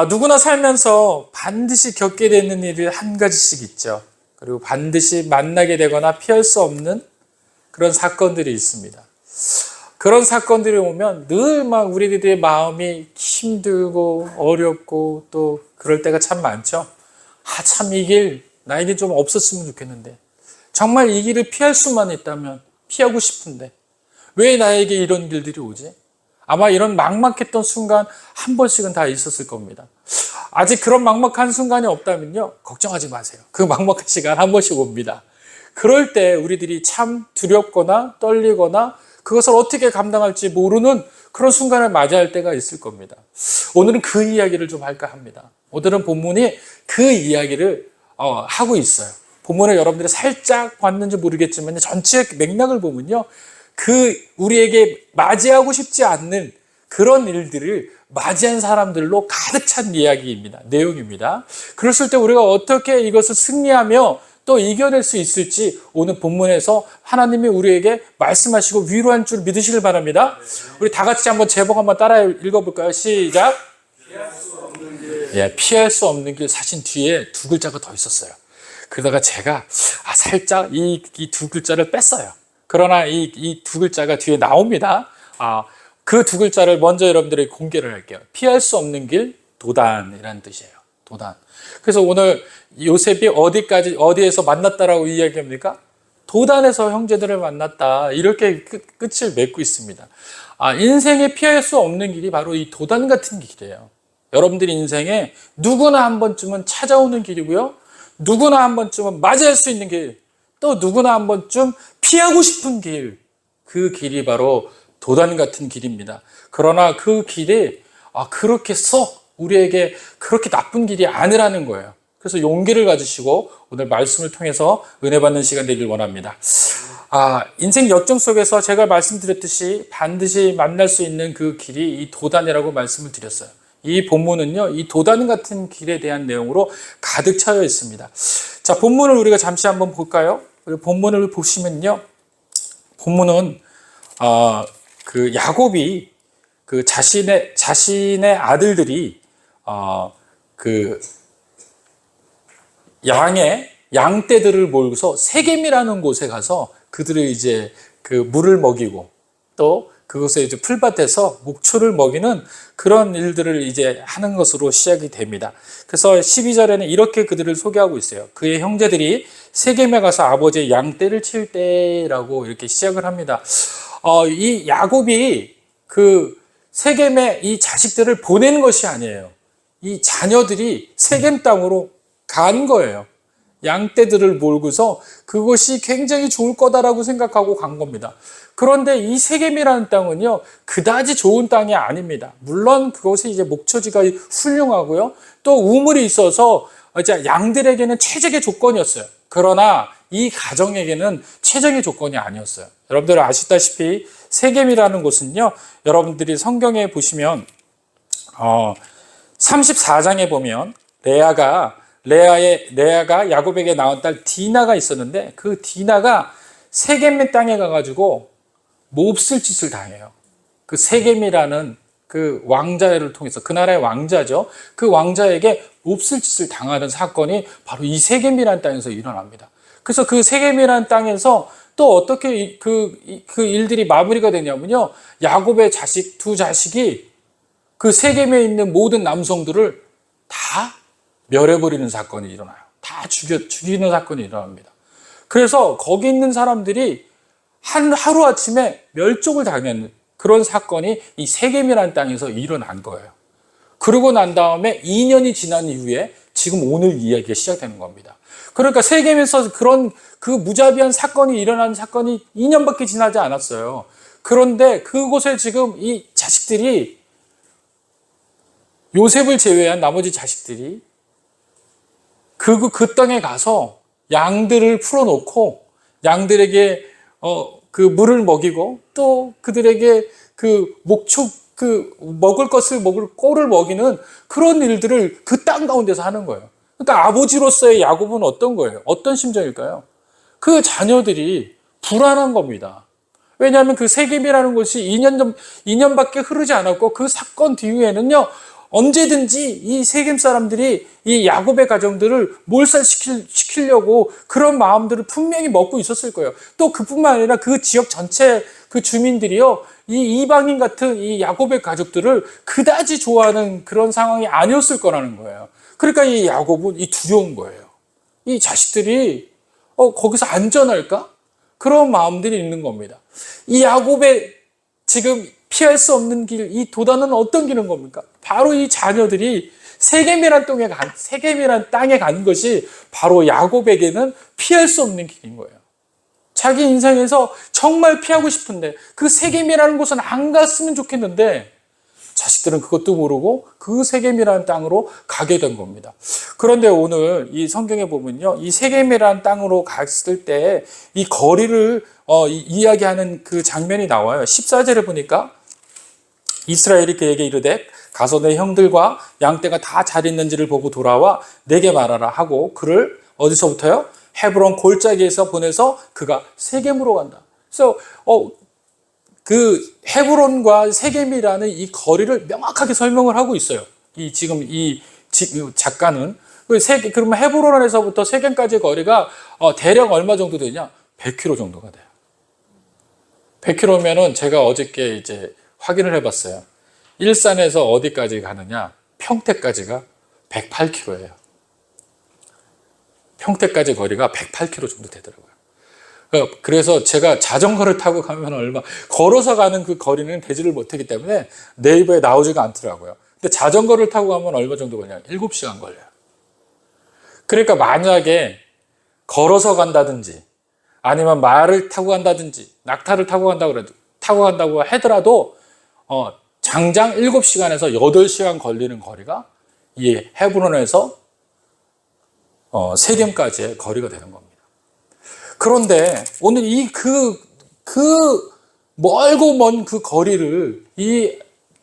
누구나 살면서 반드시 겪게 되는 일이 한 가지씩 있죠. 그리고 반드시 만나게 되거나 피할 수 없는 그런 사건들이 있습니다. 그런 사건들이 오면 늘 막 우리들의 마음이 힘들고 어렵고 또 그럴 때가 참 많죠. 참 이 길 나에게 좀 없었으면 좋겠는데, 정말 이 길을 피할 수만 있다면 피하고 싶은데 왜 나에게 이런 길들이 오지? 아마 이런 막막했던 순간 한 번씩은 다 있었을 겁니다. 아직 그런 막막한 순간이 없다면요, 걱정하지 마세요. 그 막막한 시간 한 번씩 옵니다. 그럴 때 우리들이 참 두렵거나 떨리거나 그것을 어떻게 감당할지 모르는 그런 순간을 맞이할 때가 있을 겁니다. 오늘은 그 이야기를 좀 할까 합니다. 오늘은 본문이 그 이야기를 하고 있어요. 본문을 여러분들이 살짝 봤는지 모르겠지만 전체 맥락을 보면요, 우리에게 맞이하고 싶지 않는 그런 일들을 맞이한 사람들로 가득 찬 이야기입니다. 내용입니다. 그랬을 때 우리가 어떻게 이것을 승리하며 또 이겨낼 수 있을지 오늘 본문에서 하나님이 우리에게 말씀하시고 위로한 줄 믿으시길 바랍니다. 우리 다 같이 한번 제목 한번 따라 읽어볼까요? 시작. 피할 수 없는 길 사신 뒤에 두 글자가 더 있었어요. 그러다가 제가 살짝 이 두 글자를 뺐어요. 그러나 이 두 글자가 뒤에 나옵니다. 그 두 글자를 먼저 여러분들에게 공개를 할게요. 피할 수 없는 길, 도단이라는 뜻이에요. 도단. 그래서 오늘 요셉이 어디에서 만났다라고 이야기합니까? 도단에서 형제들을 만났다. 이렇게 끝을 맺고 있습니다. 인생에 피할 수 없는 길이 바로 이 도단 같은 길이에요. 여러분들의 인생에 누구나 한 번쯤은 찾아오는 길이고요. 누구나 한 번쯤은 맞이할 수 있는 길, 또 누구나 한 번쯤 피하고 싶은 길, 그 길이 바로 도단 같은 길입니다. 그러나 그 길이 그렇게 우리에게 그렇게 나쁜 길이 아니라는 거예요. 그래서 용기를 가지시고 오늘 말씀을 통해서 은혜 받는 시간 되길 원합니다. 인생 역정 속에서 제가 말씀드렸듯이 반드시 만날 수 있는 그 길이 이 도단이라고 말씀을 드렸어요. 이 본문은요, 이 도단 같은 길에 대한 내용으로 가득 차여 있습니다. 자, 본문을 우리가 잠시 한번 볼까요? 본문을 보시면요, 본문은 그 야곱이 그 자신의 아들들이 그 양떼들을 몰고서 세겜이라는 곳에 가서 그들을 이제 그 물을 먹이고 또 그곳에 이제 풀밭에서 목초를 먹이는 그런 일들을 이제 하는 것으로 시작이 됩니다. 그래서 12절에는 이렇게 그들을 소개하고 있어요. 그의 형제들이 세겜에 가서 아버지의 양떼를 칠 때라고 이렇게 시작을 합니다. 이 야곱이 그 세겜에 이 자식들을 보내는 것이 아니에요. 이 자녀들이 세겜 땅으로 간 거예요. 양떼들을 몰고서 그것이 굉장히 좋을 거다라고 생각하고 간 겁니다. 그런데 이 세겜이라는 땅은요, 그다지 좋은 땅이 아닙니다. 물론 그것이 이제 목초지가 훌륭하고요, 또 우물이 있어서 이제 양들에게는 최적의 조건이었어요. 그러나 이 가정에게는 최적의 조건이 아니었어요. 여러분들 아시다시피 세겜이라는 곳은요, 여러분들이 성경에 보시면 34장에 보면 레아가 야곱에게 낳은 딸 디나가 있었는데, 그 디나가 세겜의 땅에 가가지고 몹쓸 짓을 당해요. 그 세겜이라는 그 왕자를 통해서, 그 나라의 왕자죠, 그 왕자에게 몹쓸 짓을 당하는 사건이 바로 이 세겜이라는 땅에서 일어납니다. 그래서 그 세겜이라는 땅에서 또 어떻게 그 일들이 마무리가 되냐면요, 야곱의 두 자식이 그 세겜에 있는 모든 남성들을 다 멸해버리는 사건이 일어나요. 다 죽이는 사건이 일어납니다. 그래서 거기 있는 사람들이 하루아침에 멸종을 당하는 그런 사건이 이 세겜이라는 땅에서 일어난 거예요. 그러고 난 다음에 2년이 지난 이후에 지금 오늘 이야기가 시작되는 겁니다. 그러니까 세겜에서 그런 그 무자비한 사건이 일어난 사건이 2년밖에 지나지 않았어요. 그런데 그곳에 지금 이 자식들이, 요셉을 제외한 나머지 자식들이 그 땅에 가서 양들을 풀어놓고 양들에게 그 물을 먹이고 또 그들에게 그 먹을 꼴을 먹이는 그런 일들을 그 땅 가운데서 하는 거예요. 그러니까 아버지로서의 야곱은 어떤 거예요? 어떤 심정일까요? 그 자녀들이 불안한 겁니다. 왜냐하면 그 세겜이라는 곳이 2년밖에 흐르지 않았고 그 사건 뒤에는요, 언제든지 이 세겜 사람들이 이 야곱의 가정들을 몰살시키려고 그런 마음들을 분명히 먹고 있었을 거예요. 또 그뿐만 아니라 그 지역 전체 그 주민들이요, 이 이방인 같은 이 야곱의 가족들을 그다지 좋아하는 그런 상황이 아니었을 거라는 거예요. 그러니까 이 야곱은 이 두려운 거예요. 이 자식들이 거기서 안전할까? 그런 마음들이 있는 겁니다. 이 야곱의 지금 피할 수 없는 길, 이 도단은 어떤 길인 겁니까? 바로 이 자녀들이 세겜이란 땅에 간 것이 바로 야곱에게는 피할 수 없는 길인 거예요. 자기 인생에서 정말 피하고 싶은데 그 세겜이라는 곳은 안 갔으면 좋겠는데 자식들은 그것도 모르고 그 세겜이라는 땅으로 가게 된 겁니다. 그런데 오늘 이 성경에 보면요, 이 세겜이라는 땅으로 갔을 때 이 거리를 이야기하는 그 장면이 나와요. 14절에 보니까 이스라엘이 그에게 이르되 가서 내 형들과 양떼가 다 잘 있는지를 보고 돌아와 내게 말하라 하고 그를 어디서부터요? 헤브론 골짜기에서 보내서 그가 세겜으로 간다. 그래서 그 헤브론과 세겜이라는 이 거리를 명확하게 설명을 하고 있어요. 지금 작가는 그러면 헤브론에서부터 세겜까지의 거리가 대략 얼마 정도 되냐? 100km 정도가 돼요. 100km면은 제가 어저께 이제 확인을 해봤어요. 일산에서 어디까지 가느냐? 평택까지가 108km예요. 평택까지 거리가 108km 정도 되더라고요. 그래서 제가 자전거를 타고 가면 걸어서 가는 그 거리는 되지를 못하기 때문에 네이버에 나오지가 않더라고요. 근데 자전거를 타고 가면 얼마 정도 걸려요? 7시간 걸려요. 그러니까 만약에 걸어서 간다든지 아니면 말을 타고 간다든지 낙타를 타고 간다고 하더라도 장장 7시간에서 8시간 걸리는 거리가 이 헤브론에서 세겜까지의 거리가 되는 겁니다. 그런데 오늘 그 멀고 먼 그 거리를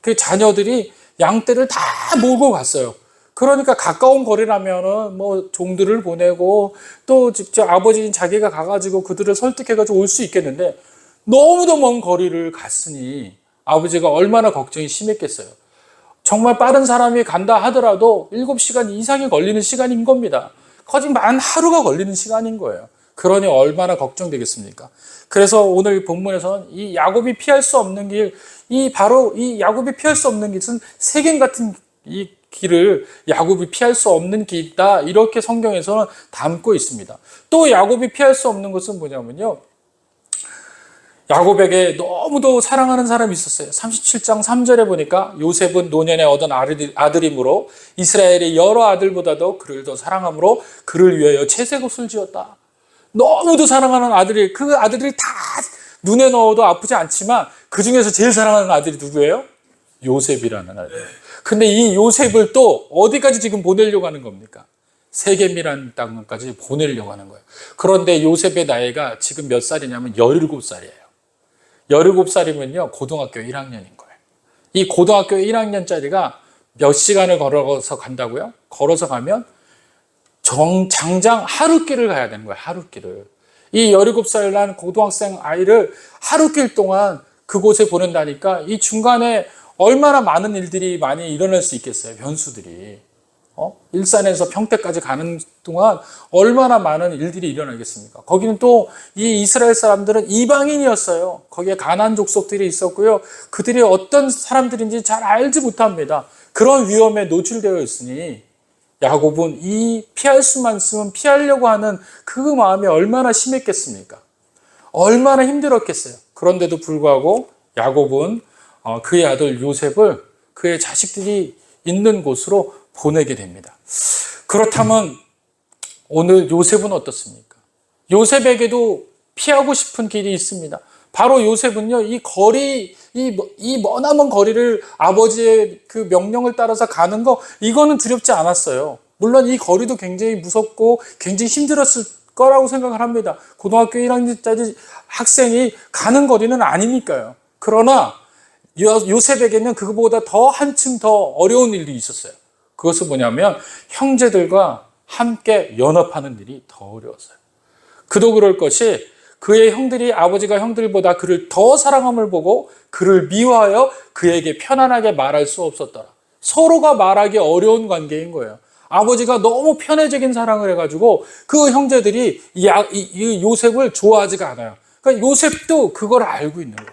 그 자녀들이 양떼를 다 몰고 갔어요. 그러니까 가까운 거리라면은 뭐 종들을 보내고 또 직접 아버지인 자기가 가가지고 그들을 설득해가지고 올 수 있겠는데 너무도 먼 거리를 갔으니 아버지가 얼마나 걱정이 심했겠어요. 정말 빠른 사람이 간다 하더라도 7시간 이상이 걸리는 시간인 겁니다. 거의 만 하루가 걸리는 시간인 거예요. 그러니 얼마나 걱정되겠습니까? 그래서 오늘 본문에서는 이 야곱이 피할 수 없는 길, 바로 이 야곱이 피할 수 없는 길은 세겜 같은 이 길을 야곱이 피할 수 없는 길이다. 이렇게 성경에서는 담고 있습니다. 또 야곱이 피할 수 없는 것은 뭐냐면요. 야곱에게 너무도 사랑하는 사람이 있었어요. 37장 3절에 보니까 요셉은 노년에 얻은 아들이므로 이스라엘의 여러 아들보다도 그를 더 사랑함으로 그를 위하여 채색옷을 지었다. 너무도 사랑하는 아들이, 그 아들이 다 눈에 넣어도 아프지 않지만 그 중에서 제일 사랑하는 아들이 누구예요? 요셉이라는 아들. 근데 이 요셉을 또 어디까지 지금 보내려고 하는 겁니까? 세겜이라는 땅까지 보내려고 하는 거예요. 그런데 요셉의 나이가 지금 몇 살이냐면 17살이에요. 17살이면요, 고등학교 1학년인 거예요. 이 고등학교 1학년짜리가 몇 시간을 걸어서 간다고요? 걸어서 가면 장장 하루길을 가야 되는 거예요, 하루길을. 이 17살 난 고등학생 아이를 하루길 동안 그곳에 보낸다니까 이 중간에 얼마나 많은 일들이 많이 일어날 수 있겠어요, 변수들이. 일산에서 평택까지 가는 동안 얼마나 많은 일들이 일어나겠습니까? 거기는 또 이 이스라엘 사람들은 이방인이었어요. 거기에 가나안 족속들이 있었고요. 그들이 어떤 사람들인지 잘 알지 못합니다. 그런 위험에 노출되어 있으니 야곱은 이 피할 수만 있으면 피하려고 하는 그 마음이 얼마나 심했겠습니까? 얼마나 힘들었겠어요. 그런데도 불구하고 야곱은 그의 아들 요셉을 그의 자식들이 있는 곳으로 보내게 됩니다. 그렇다면 오늘 요셉은 어떻습니까? 요셉에게도 피하고 싶은 길이 있습니다. 바로 요셉은요, 이 머나먼 거리를 아버지의 그 명령을 따라서 가는 거, 이거는 두렵지 않았어요. 물론 이 거리도 굉장히 무섭고 굉장히 힘들었을 거라고 생각을 합니다. 고등학교 1학년짜리 학생이 가는 거리는 아니니까요. 그러나 요셉에게는 그거보다 더 한층 더 어려운 일이 있었어요. 그것은 뭐냐면 형제들과 함께 연합하는 일이 더 어려웠어요. 그도 그럴 것이 그의 형들이 아버지가 형들보다 그를 더 사랑함을 보고 그를 미워하여 그에게 편안하게 말할 수 없었더라. 서로가 말하기 어려운 관계인 거예요. 아버지가 너무 편애적인 사랑을 해가지고 그 형제들이 이 요셉을 좋아하지가 않아요. 그러니까 요셉도 그걸 알고 있는 거예요.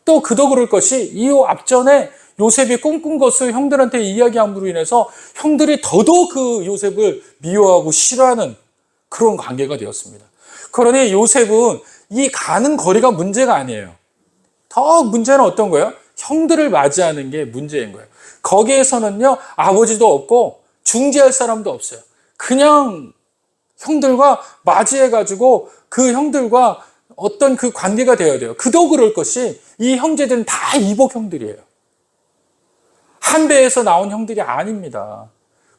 또 그도 그럴 것이 이 앞전에 요셉이 꿈꾼 것을 형들한테 이야기함으로 인해서 형들이 더더욱 그 요셉을 미워하고 싫어하는 그런 관계가 되었습니다. 그러니 요셉은 이 가는 거리가 문제가 아니에요. 더 문제는 어떤 거예요? 형들을 맞이하는 게 문제인 거예요. 거기에서는요, 아버지도 없고 중재할 사람도 없어요. 그냥 형들과 맞이해가지고 그 형들과 어떤 그 관계가 되어야 돼요. 그도 그럴 것이 이 형제들은 다 이복 형들이에요. 한 배에서 나온 형들이 아닙니다.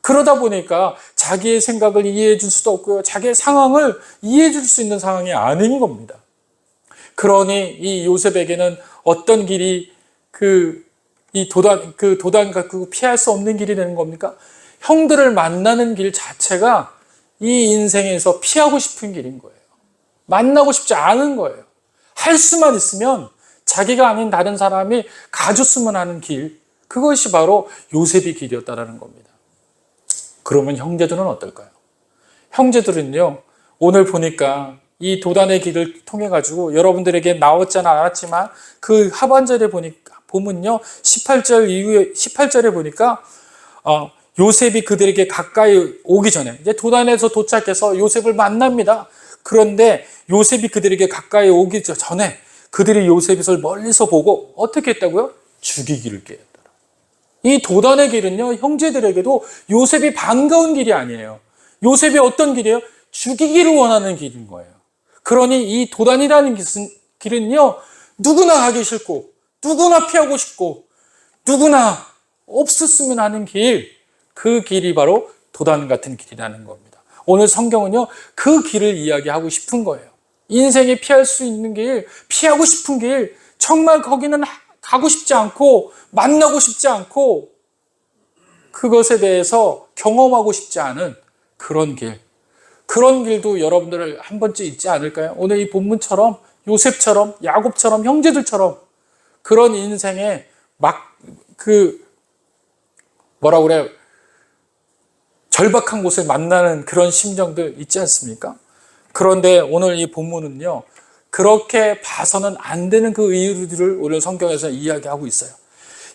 그러다 보니까 자기의 생각을 이해해 줄 수도 없고요. 자기의 상황을 이해해 줄 수 있는 상황이 아닌 겁니다. 그러니 이 요셉에게는 어떤 길이 이 도단 갖고 피할 수 없는 길이 되는 겁니까? 형들을 만나는 길 자체가 이 인생에서 피하고 싶은 길인 거예요. 만나고 싶지 않은 거예요. 할 수만 있으면 자기가 아닌 다른 사람이 가줬으면 하는 길, 그것이 바로 요셉의 길이었다는 겁니다. 그러면 형제들은 어떨까요? 형제들은요, 오늘 보니까 이 도단의 길을 통해 가지고 여러분들에게 나왔지는 않았지만 그 하반절에 보면요, 18절 이후에 18절에 보니까 요셉이 그들에게 가까이 오기 전에 이제 도단에서 도착해서 요셉을 만납니다. 그런데 요셉이 그들에게 가까이 오기 전에 그들이 요셉을 멀리서 보고 어떻게 했다고요? 죽이기를 꾀했더라. 이 도단의 길은요, 형제들에게도 요셉이 반가운 길이 아니에요. 요셉이 어떤 길이에요? 죽이기를 원하는 길인 거예요. 그러니 이 도단이라는 길은요, 누구나 가기 싫고 누구나 피하고 싶고 누구나 없었으면 하는 길, 그 길이 바로 도단 같은 길이라는 겁니다. 오늘 성경은요, 그 길을 이야기하고 싶은 거예요. 인생에 피할 수 있는 길, 피하고 싶은 길, 정말 거기는 가고 싶지 않고 만나고 싶지 않고 그것에 대해서 경험하고 싶지 않은 그런 길, 그런 길도 여러분들 한 번쯤 있지 않을까요? 오늘 이 본문처럼 요셉처럼 야곱처럼 형제들처럼 그런 인생에 뭐라고 그래요? 절박한 곳을 만나는 그런 심정들 있지 않습니까? 그런데 오늘 이 본문은요, 그렇게 봐서는 안 되는 그 이유들을 오늘 성경에서 이야기하고 있어요.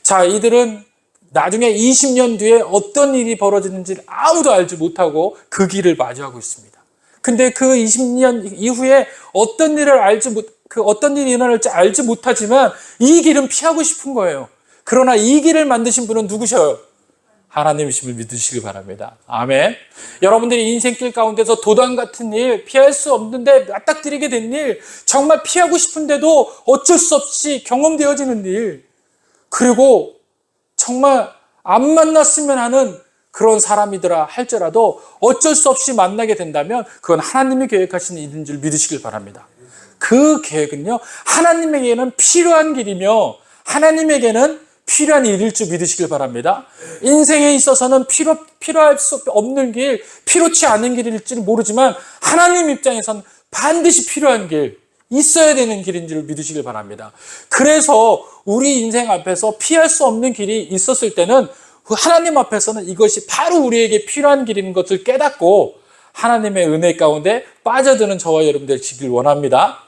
자, 이들은 나중에 20년 뒤에 어떤 일이 벌어지는지 아무도 알지 못하고 그 길을 맞이하고 있습니다. 근데 그 20년 이후에 어떤 일이 일어날지 알지 못하지만 이 길은 피하고 싶은 거예요. 그러나 이 길을 만드신 분은 누구셔요? 하나님이심을 믿으시기 바랍니다. 아멘. 여러분들이 인생길 가운데서 도단 같은 일, 피할 수 없는데 맞닥뜨리게 된 일, 정말 피하고 싶은데도 어쩔 수 없이 경험되어지는 일, 그리고 정말 안 만났으면 하는 그런 사람이더라 할지라도 어쩔 수 없이 만나게 된다면 그건 하나님이 계획하신 일인 줄 믿으시길 바랍니다. 그 계획은요, 하나님에게는 필요한 길이며 하나님에게는 필요한 일일 줄 믿으시길 바랍니다. 인생에 있어서는 필요할 수 없는 길, 필요치 않은 길일지는 모르지만 하나님 입장에서는 반드시 필요한 길, 있어야 되는 길인 줄 믿으시길 바랍니다. 그래서 우리 인생 앞에서 피할 수 없는 길이 있었을 때는 하나님 앞에서는 이것이 바로 우리에게 필요한 길인 것을 깨닫고 하나님의 은혜 가운데 빠져드는 저와 여러분 되시길 원합니다.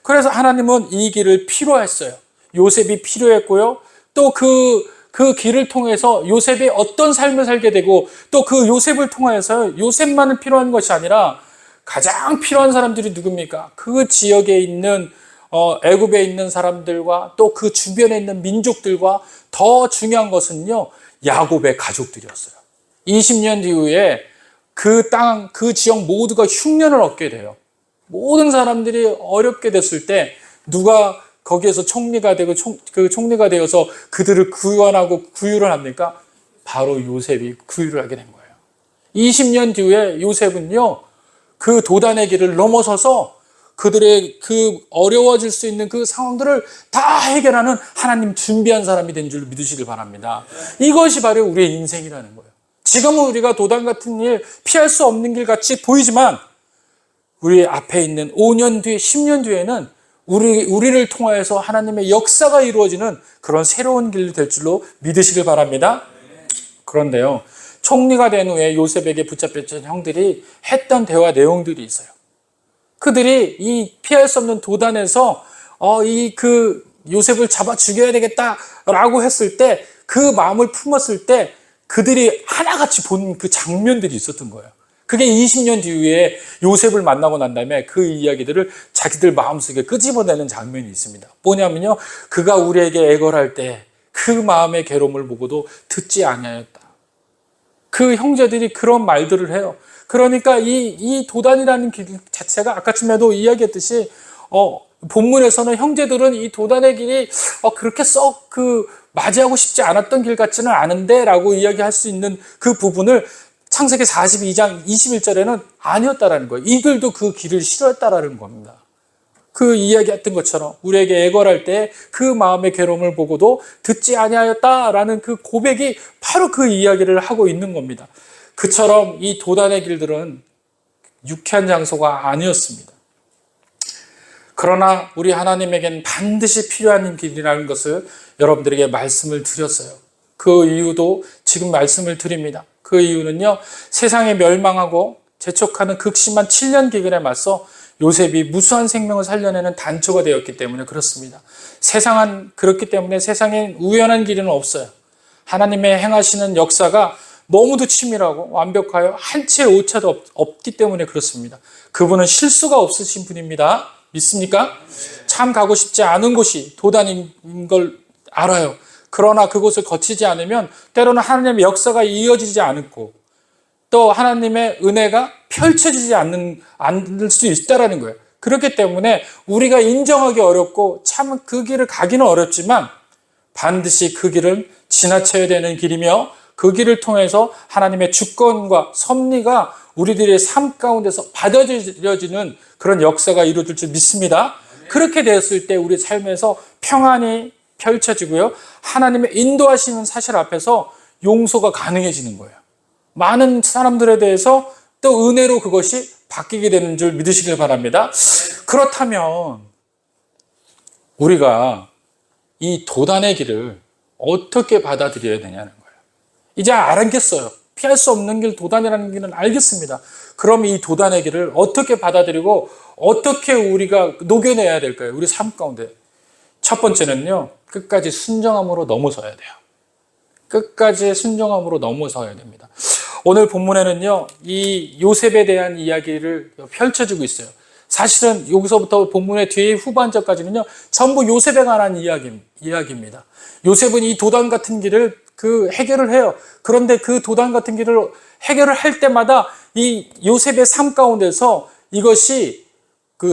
그래서 하나님은 이 길을 필요했어요. 요셉이 필요했고요. 또 그 길을 통해서 요셉이 어떤 삶을 살게 되고 또 그 요셉을 통해서 요셉만은 필요한 것이 아니라 가장 필요한 사람들이 누굽니까? 그 지역에 있는 애굽에 있는 사람들과 또 그 주변에 있는 민족들과 더 중요한 것은요, 야곱의 가족들이었어요. 20년 이후에 그 땅, 그 지역 모두가 흉년을 얻게 돼요. 모든 사람들이 어렵게 됐을 때 누가 거기에서 총리가 되고 그 총리가 되어서 그들을 구원하고 구유를 합니까? 바로 요셉이 구유를 하게 된 거예요. 20년 뒤에 요셉은요, 그 도단의 길을 넘어서서 그들의 그 어려워질 수 있는 그 상황들을 다 해결하는 하나님 준비한 사람이 된 줄 믿으시길 바랍니다. 이것이 바로 우리의 인생이라는 거예요. 지금은 우리가 도단 같은 일, 피할 수 없는 길 같이 보이지만 우리 앞에 있는 5년 뒤에, 10년 뒤에는 우리를 통하여서 하나님의 역사가 이루어지는 그런 새로운 길이 될 줄로 믿으시길 바랍니다. 그런데요, 총리가 된 후에 요셉에게 붙잡혔던 형들이 했던 대화 내용들이 있어요. 그들이 이 피할 수 없는 도단에서 요셉을 잡아 죽여야 되겠다라고 했을 때, 그 마음을 품었을 때 그들이 하나같이 본 그 장면들이 있었던 거예요. 그게 20년 뒤에 요셉을 만나고 난 다음에 그 이야기들을 자기들 마음속에 끄집어내는 장면이 있습니다. 뭐냐면요, 그가 우리에게 애걸할 때 그 마음의 괴로움을 보고도 듣지 아니하였다. 그 형제들이 그런 말들을 해요. 그러니까 이 도단이라는 길 자체가 아까쯤에도 이야기했듯이 본문에서는 형제들은 이 도단의 길이 그렇게 썩 맞이하고 싶지 않았던 길 같지는 않은데 라고 이야기할 수 있는 그 부분을 창세기 42장 21절에는 아니었다라는 거예요. 이들도 그 길을 싫어했다라는 겁니다. 그 이야기했던 것처럼 우리에게 애걸할 때 그 마음의 괴로움을 보고도 듣지 아니하였다라는 그 고백이 바로 그 이야기를 하고 있는 겁니다. 그처럼 이 도단의 길들은 유쾌한 장소가 아니었습니다. 그러나 우리 하나님에겐 반드시 필요한 길이라는 것을 여러분들에게 말씀을 드렸어요. 그 이유도 지금 말씀을 드립니다. 그 이유는요, 세상에 멸망하고 재촉하는 극심한 7년 기근에 맞서 요셉이 무수한 생명을 살려내는 단초가 되었기 때문에 그렇습니다. 그렇기 때문에 세상엔 우연한 길은 없어요. 하나님의 행하시는 역사가 너무도 치밀하고 완벽하여 한 채의 오차도 없기 때문에 그렇습니다. 그분은 실수가 없으신 분입니다. 믿습니까? 참 가고 싶지 않은 곳이 도단인 걸 알아요. 그러나 그곳을 거치지 않으면 때로는 하나님의 역사가 이어지지 않고 또 하나님의 은혜가 펼쳐지지 않을 수 있다는 거예요. 그렇기 때문에 우리가 인정하기 어렵고 참 그 길을 가기는 어렵지만 반드시 그 길은 지나쳐야 되는 길이며 그 길을 통해서 하나님의 주권과 섭리가 우리들의 삶 가운데서 받아들여지는 그런 역사가 이루어질 줄 믿습니다. 그렇게 되었을 때 우리 삶에서 평안이 펼쳐지고요, 하나님의 인도하시는 사실 앞에서 용서가 가능해지는 거예요. 많은 사람들에 대해서 또 은혜로 그것이 바뀌게 되는 줄 믿으시길 바랍니다. 그렇다면 우리가 이 도단의 길을 어떻게 받아들여야 되냐는 거예요. 이제 알겠어요. 피할 수 없는 길, 도단이라는 길은 알겠습니다. 그럼 이 도단의 길을 어떻게 받아들이고 어떻게 우리가 녹여내야 될까요? 우리 삶 가운데. 첫 번째는요, 끝까지 순정함으로 넘어서야 돼요. 끝까지 순정함으로 넘어서야 됩니다. 오늘 본문에는요, 이 요셉에 대한 이야기를 펼쳐주고 있어요. 사실은 여기서부터 본문의 뒤에 후반절까지는요, 전부 요셉에 관한 이야기입니다. 요셉은 이 도단 같은 길을 해결을 해요. 그런데 그 도단 같은 길을 해결을 할 때마다 이 요셉의 삶 가운데서 이것이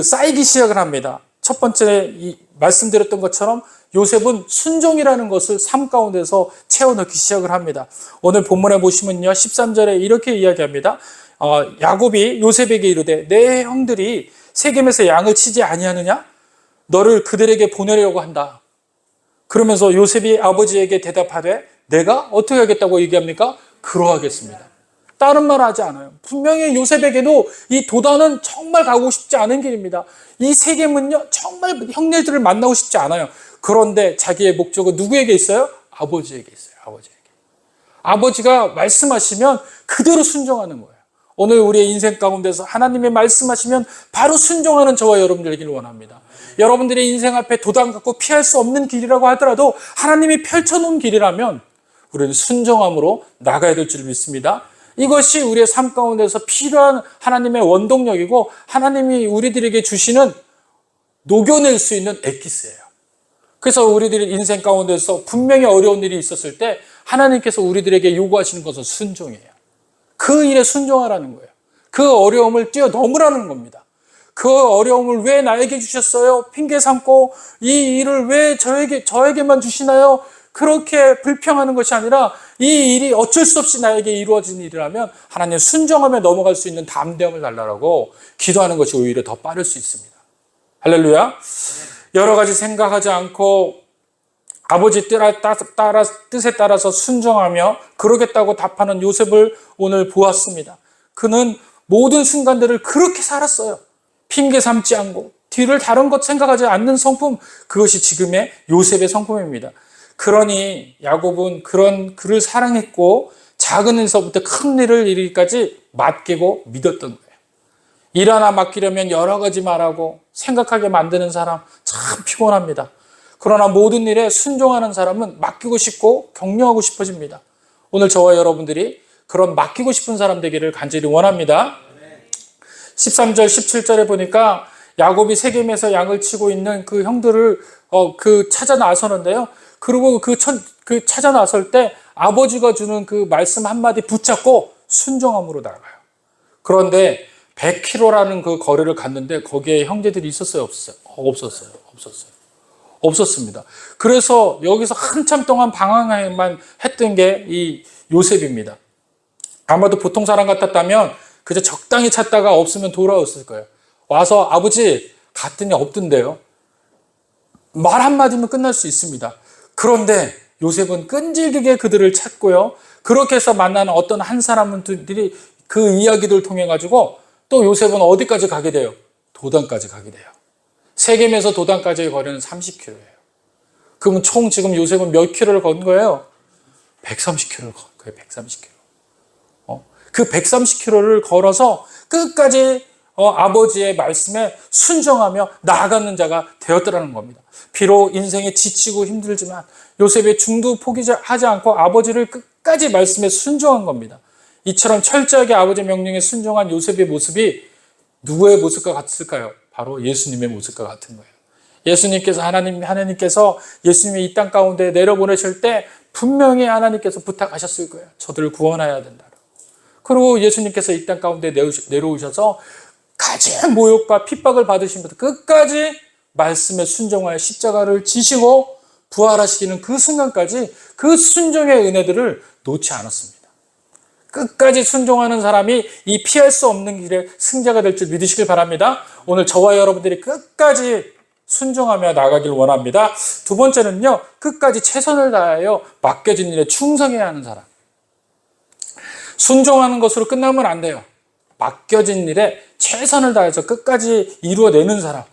쌓이기 시작을 합니다. 첫 번째 말씀드렸던 것처럼 요셉은 순종이라는 것을 삶 가운데서 채워넣기 시작을 합니다. 오늘 본문에 보시면요, 13절에 이렇게 이야기합니다. 야곱이 요셉에게 이르되 내 형들이 세겜에서 양을 치지 아니하느냐? 너를 그들에게 보내려고 한다. 그러면서 요셉이 아버지에게 대답하되 내가 어떻게 하겠다고 얘기합니까? 그러하겠습니다. 다른 말 하지 않아요. 분명히 요셉에게도 이 도단은 정말 가고 싶지 않은 길입니다. 이 세겜은요, 정말 형제들을 만나고 싶지 않아요. 그런데 자기의 목적은 누구에게 있어요? 아버지에게 있어요. 아버지가 말씀하시면 그대로 순종하는 거예요. 오늘 우리의 인생 가운데서 하나님의 말씀하시면 바로 순종하는 저와 여러분들 되기를 원합니다. 여러분들의 인생 앞에 도단 갖고 피할 수 없는 길이라고 하더라도 하나님이 펼쳐놓은 길이라면 우리는 순종함으로 나가야 될 줄 믿습니다. 이것이 우리의 삶 가운데서 필요한 하나님의 원동력이고 하나님이 우리들에게 주시는 녹여낼 수 있는 엑기스예요. 그래서 우리들의 인생 가운데서 분명히 어려운 일이 있었을 때 하나님께서 우리들에게 요구하시는 것은 순종이에요. 그 일에 순종하라는 거예요. 그 어려움을 뛰어넘으라는 겁니다. 그 어려움을 왜 나에게 주셨어요? 핑계 삼고 이 일을 왜 저에게만 주시나요? 그렇게 불평하는 것이 아니라 이 일이 어쩔 수 없이 나에게 이루어진 일이라면 하나님 순종하며 넘어갈 수 있는 담대함을 달라고 기도하는 것이 오히려 더 빠를 수 있습니다. 할렐루야. 여러 가지 생각하지 않고 아버지 뜻에 따라서 순종하며 그러겠다고 답하는 요셉을 오늘 보았습니다. 그는 모든 순간들을 그렇게 살았어요. 핑계 삼지 않고 뒤를 다른 것 생각하지 않는 성품, 그것이 지금의 요셉의 성품입니다. 그러니 야곱은 그런 그를 사랑했고 작은 일서부터 큰 일을 이루기까지 맡기고 믿었던 거예요. 일 하나 맡기려면 여러 가지 말하고 생각하게 만드는 사람 참 피곤합니다. 그러나 모든 일에 순종하는 사람은 맡기고 싶고 격려하고 싶어집니다. 오늘 저와 여러분들이 그런 맡기고 싶은 사람 되기를 간절히 원합니다. 13절, 17절에 보니까 야곱이 세겜에서 양을 치고 있는 그 형들을 찾아 나서는데요. 그리고 그 찾아 나설 때 아버지가 주는 그 말씀 한마디 붙잡고 순종함으로 나가요. 그런데 100km라는 그 거리를 갔는데 거기에 형제들이 있었어요? 없었어요? 없었습니다. 그래서 여기서 한참 동안 방황만 했던 게 이 요셉입니다. 아마도 보통 사람 같았다면 그저 적당히 찾다가 없으면 돌아왔을 거예요. 와서 아버지 갔더니 없던데요. 말 한마디면 끝날 수 있습니다. 그런데 요셉은 끈질기게 그들을 찾고요. 그렇게 해서 만나는 어떤 한 사람들이 그 이야기를 통해 가지고 또 요셉은 어디까지 가게 돼요? 도단까지 가게 돼요. 세겜에서 도단까지의 거리는 30km예요. 그러면 총 지금 요셉은 몇 킬로를 건 거예요? 130km를 건 거예요. 130km. 그 130km를 걸어서 끝까지 아버지의 말씀에 순종하며 나아가는 자가 되었더라는 겁니다. 비록 인생에 지치고 힘들지만 요셉의 중도 포기하지 않고 아버지를 끝까지 말씀에 순종한 겁니다. 이처럼 철저하게 아버지의 명령에 순종한 요셉의 모습이 누구의 모습과 같을까요? 바로 예수님의 모습과 같은 거예요. 하나님께서 예수님이 이 땅 가운데 내려보내실 때 분명히 하나님께서 부탁하셨을 거예요. 저들을 구원해야 된다. 그리고 예수님께서 이 땅 가운데 내려오셔서 가진 모욕과 핍박을 받으시면서 끝까지 말씀에 순종하여 십자가를 지시고 부활하시기는 그 순간까지 그 순종의 은혜들을 놓지 않았습니다. 끝까지 순종하는 사람이 이 피할 수 없는 길에 승자가 될 줄 믿으시길 바랍니다. 오늘 저와 여러분들이 끝까지 순종하며 나가길 원합니다. 두 번째는요, 끝까지 최선을 다하여 맡겨진 일에 충성해야 하는 사람. 순종하는 것으로 끝나면 안 돼요. 맡겨진 일에 최선을 다해서 끝까지 이루어내는 사람.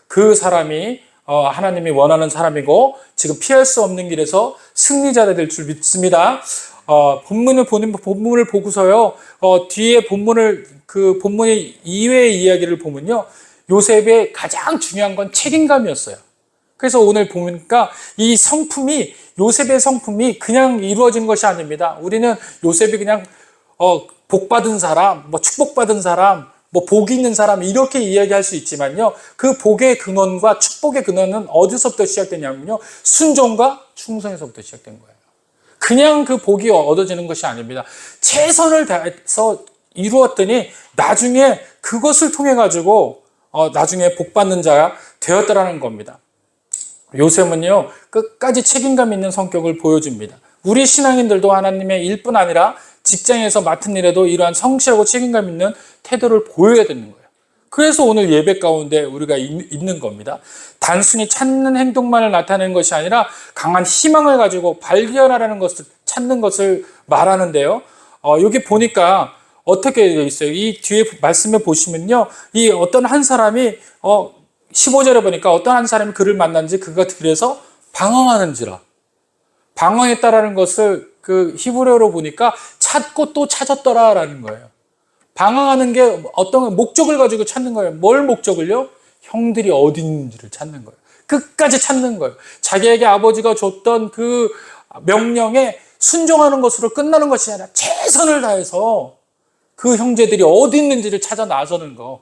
그 사람이 하나님이 원하는 사람이고 지금 피할 수 없는 길에서 승리자가 될 줄 믿습니다. 본문을 보고서요. 뒤에 본문의 이외의 이야기를 보면요. 요셉의 가장 중요한 건 책임감이었어요. 그래서 오늘 보니까 이 성품이 요셉의 성품이 그냥 이루어진 것이 아닙니다. 우리는 요셉이 그냥 복받은 사람, 축복받은 사람, 복이 있는 사람 이렇게 이야기할 수 있지만요. 그 복의 근원과 축복의 근원은 어디서부터 시작되냐면요. 순종과 충성에서부터 시작된 거예요. 그냥 그 복이 얻어지는 것이 아닙니다. 최선을 다해서 이루었더니 나중에 그것을 통해 가지고 나중에 복받는 자가 되었다라는 겁니다. 요셉은요. 끝까지 책임감 있는 성격을 보여줍니다. 우리 신앙인들도 하나님의 일뿐 아니라 직장에서 맡은 일에도 이러한 성실하고 책임감 있는 태도를 보여야 되는 거예요. 그래서 오늘 예배 가운데 우리가 있는 겁니다. 단순히 찾는 행동만을 나타내는 것이 아니라 강한 희망을 가지고 발견하라는 것을 찾는 것을 말하는데요. 여기 보니까 어떻게 되어 있어요? 이 뒤에 말씀에 보시면요. 이 어떤 한 사람이 15절에 보니까 어떤 한 사람이 그를 만난지 그가 들에서 방황하는지라. 방황했다라는 것을 그 히브리어로 보니까 찾고 또 찾았더라라는 거예요. 방황하는 게 어떤 목적을 가지고 찾는 거예요. 뭘 목적을요? 형들이 어디 있는지를 찾는 거예요. 끝까지 찾는 거예요. 자기에게 아버지가 줬던 그 명령에 순종하는 것으로 끝나는 것이 아니라 최선을 다해서 그 형제들이 어디 있는지를 찾아 나서는 거.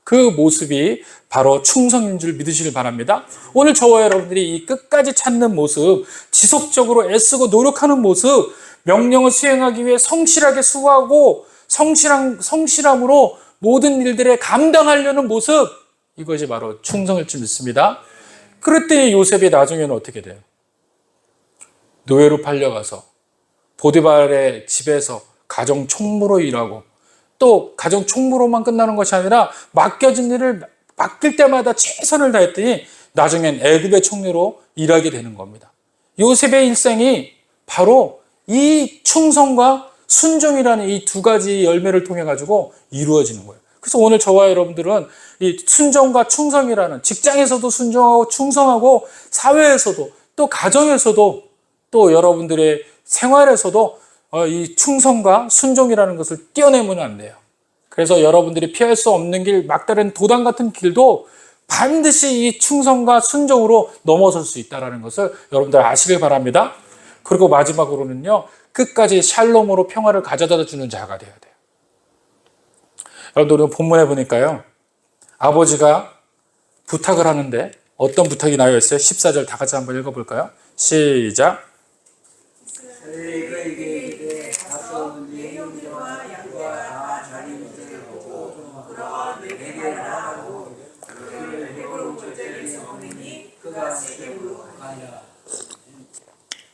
그 모습이 바로 충성인 줄 믿으시길 바랍니다. 오늘 저와 여러분들이 이 끝까지 찾는 모습, 지속적으로 애쓰고 노력하는 모습, 명령을 수행하기 위해 성실하게 수고하고 성실함으로 모든 일들에 감당하려는 모습, 이것이 바로 충성일 줄 믿습니다. 그랬더니 요셉이 나중에는 어떻게 돼요? 노예로 팔려가서 보디발의 집에서 가정 총무로 일하고 또 가정 총무로만 끝나는 것이 아니라 맡겨진 일을 맡길 때마다 최선을 다했더니 나중엔 애굽의 총리로 일하게 되는 겁니다. 요셉의 일생이 바로 이 충성과 순종이라는 이 두 가지 열매를 통해 가지고 이루어지는 거예요. 그래서 오늘 저와 여러분들은 이 순종과 충성이라는 직장에서도 순종하고 충성하고 사회에서도 또 가정에서도 또 여러분들의 생활에서도 이 충성과 순종이라는 것을 떼어내면 안 돼요. 그래서 여러분들이 피할 수 없는 길, 막다른 도단 같은 길도 반드시 이 충성과 순종으로 넘어설 수 있다는 것을 여러분들 아시길 바랍니다. 그리고 마지막으로는요, 끝까지 샬롬으로 평화를 가져다 주는 자가 되어야 돼요. 여러분들 본문에 보니까요, 아버지가 부탁을 하는데 어떤 부탁이 나와 있어요? 14절 다 같이 한번 읽어볼까요? 시작.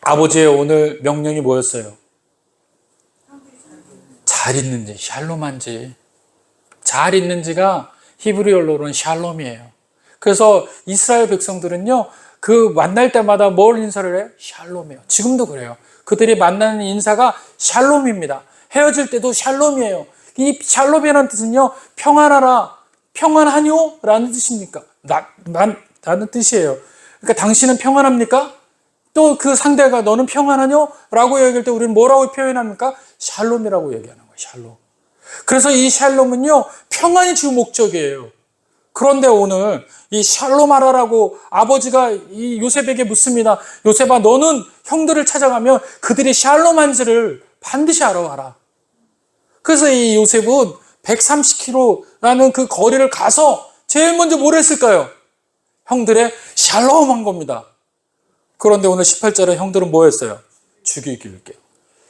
아버지의 오늘 명령이 뭐였어요? 잘 있는지, 샬롬한지. 잘 있는지가 히브리어로는 샬롬이에요. 그래서 이스라엘 백성들은요, 그 만날 때마다 뭘 인사를 해요? 샬롬이에요. 지금도 그래요. 그들이 만나는 인사가 샬롬입니다. 헤어질 때도 샬롬이에요. 이 샬롬이라는 뜻은요, 평안하라, 평안하뇨? 라는 뜻입니까? 라는 뜻이에요. 그러니까 당신은 평안합니까? 또 그 상대가 너는 평안하뇨? 라고 얘기할 때 우리는 뭐라고 표현합니까? 샬롬이라고 얘기하는 거예요. 샬롬. 그래서 이 샬롬은요, 평안이 주 목적이에요. 그런데 오늘 이 샬롬하라라고 아버지가 이 요셉에게 묻습니다. 요셉아, 너는 형들을 찾아가면 그들이 샬롬한지를 반드시 알아와라. 그래서 이 요셉은 130km라는 그 거리를 가서 제일 먼저 뭘 했을까요? 형들의 샬롬한 겁니다. 그런데 오늘 18절에 형들은 뭐 했어요? 죽이길게요.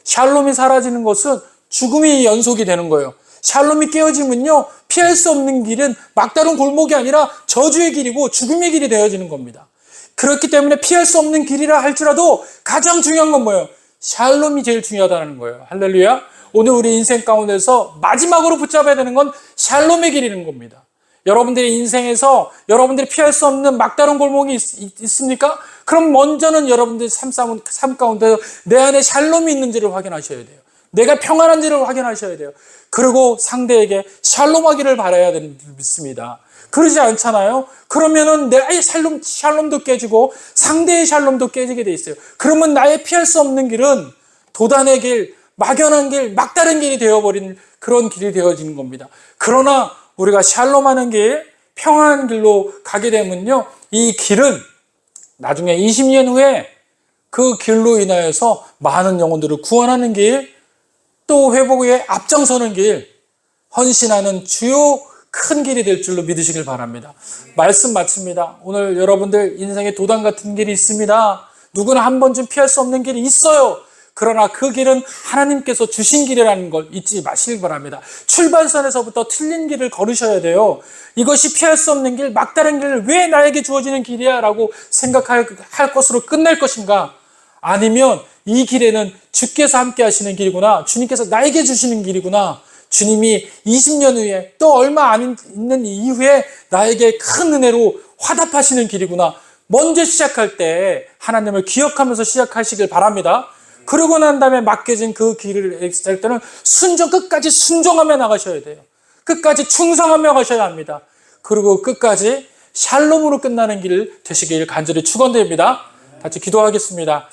샬롬이 사라지는 것은 죽음이 연속이 되는 거예요. 샬롬이 깨어지면요, 피할 수 없는 길은 막다른 골목이 아니라 저주의 길이고 죽음의 길이 되어지는 겁니다. 그렇기 때문에 피할 수 없는 길이라 할지라도 가장 중요한 건 뭐예요? 샬롬이 제일 중요하다는 거예요. 할렐루야. 오늘 우리 인생 가운데서 마지막으로 붙잡아야 되는 건 샬롬의 길이는 겁니다. 여러분들의 인생에서 여러분들이 피할 수 없는 막다른 골목이 있습니까? 그럼 먼저는 여러분들의 삶 가운데 내 안에 샬롬이 있는지를 확인하셔야 돼요. 내가 평안한지를 확인하셔야 돼요. 그리고 상대에게 샬롬하기를 바라야 되는 줄 믿습니다. 그러지 않잖아요? 그러면은 나의 샬롬도 깨지고 상대의 샬롬도 깨지게 돼 있어요. 그러면 나의 피할 수 없는 길은 도단의 길, 막연한 길, 막다른 길이 되어버린 그런 길이 되어지는 겁니다. 그러나 우리가 샬롬하는 길, 평안한 길로 가게 되면요, 이 길은 나중에 20년 후에 그 길로 인하여서 많은 영혼들을 구원하는 길, 또 회복에 앞장서는 길, 헌신하는 주요 큰 길이 될 줄로 믿으시길 바랍니다. 말씀 마칩니다. 오늘 여러분들 인생에 도단 같은 길이 있습니다. 누구나 한 번쯤 피할 수 없는 길이 있어요. 그러나 그 길은 하나님께서 주신 길이라는 걸 잊지 마시길 바랍니다. 출발선에서부터 틀린 길을 걸으셔야 돼요. 이것이 피할 수 없는 길, 막다른 길, 왜 나에게 주어지는 길이야? 라고 생각할 것으로 끝낼 것인가? 아니면 이 길에는 주께서 함께 하시는 길이구나. 주님께서 나에게 주시는 길이구나. 주님이 20년 후에 또 얼마 안 있는 이후에 나에게 큰 은혜로 화답하시는 길이구나. 먼저 시작할 때 하나님을 기억하면서 시작하시길 바랍니다. 그러고 난 다음에 맡겨진 그 길을 할 때는 끝까지 순종하며 나가셔야 돼요. 끝까지 충성하며 가셔야 합니다. 그리고 끝까지 샬롬으로 끝나는 길 되시길 간절히 축원드립니다. 같이 기도하겠습니다.